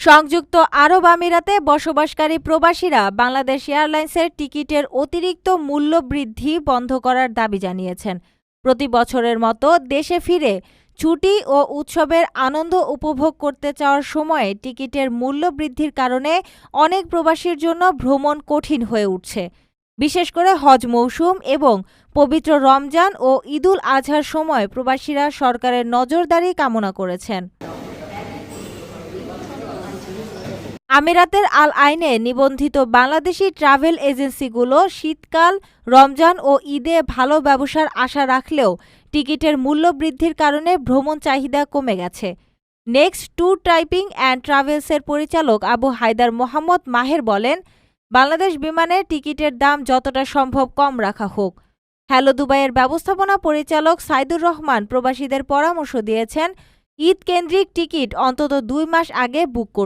সংযুক্ত আরব আমিরাতে বসবাসকারী প্রবাসীরা বাংলাদেশ এয়ারলাইন্সের টিকিটের অতিরিক্ত মূল্য বৃদ্ধি বন্ধ করার দাবি জানিয়েছেন। প্রতি বছরের মতো দেশে ফিরে ছুটি ও উৎসবের আনন্দ উপভোগ করতে চাওয়ার সময়ে টিকিটের মূল্য বৃদ্ধির কারণে অনেক প্রবাসীর জন্য ভ্রমণ কঠিন হয়ে উঠছে। বিশেষ করে হজ মৌসুম এবং পবিত্র রমজান ও ঈদুল আজহার সময় প্রবাসীরা সরকারের নজরদারি কামনা করেছেন। আমিরাতের আল আইনে নিবন্ধিত বাংলাদেশি ট্রাভেল এজেন্সিগুলো শীতকাল, রমজান ও ঈদে ভালো ব্যবসার আশা রাখলেও টিকিটের মূল্য বৃদ্ধির কারণে ভ্রমণ চাহিদা কমে গেছে। নেক্সট ট্যুর টাইপিং অ্যান্ড ট্রাভেলসের পরিচালক আবু হায়দার মোহাম্মদ মাহের বলেন, বাংলাদেশ বিমানের টিকিটের দাম যতটা সম্ভব কম রাখা হোক। হ্যালো দুবাইয়ের ব্যবস্থাপনা পরিচালক সাইদুর রহমান প্রবাসীদের পরামর্শ দিয়েছেন, ঈদ কেন্দ্রিক টিকিট অন্তত 2 মাস আগে বুক করতে।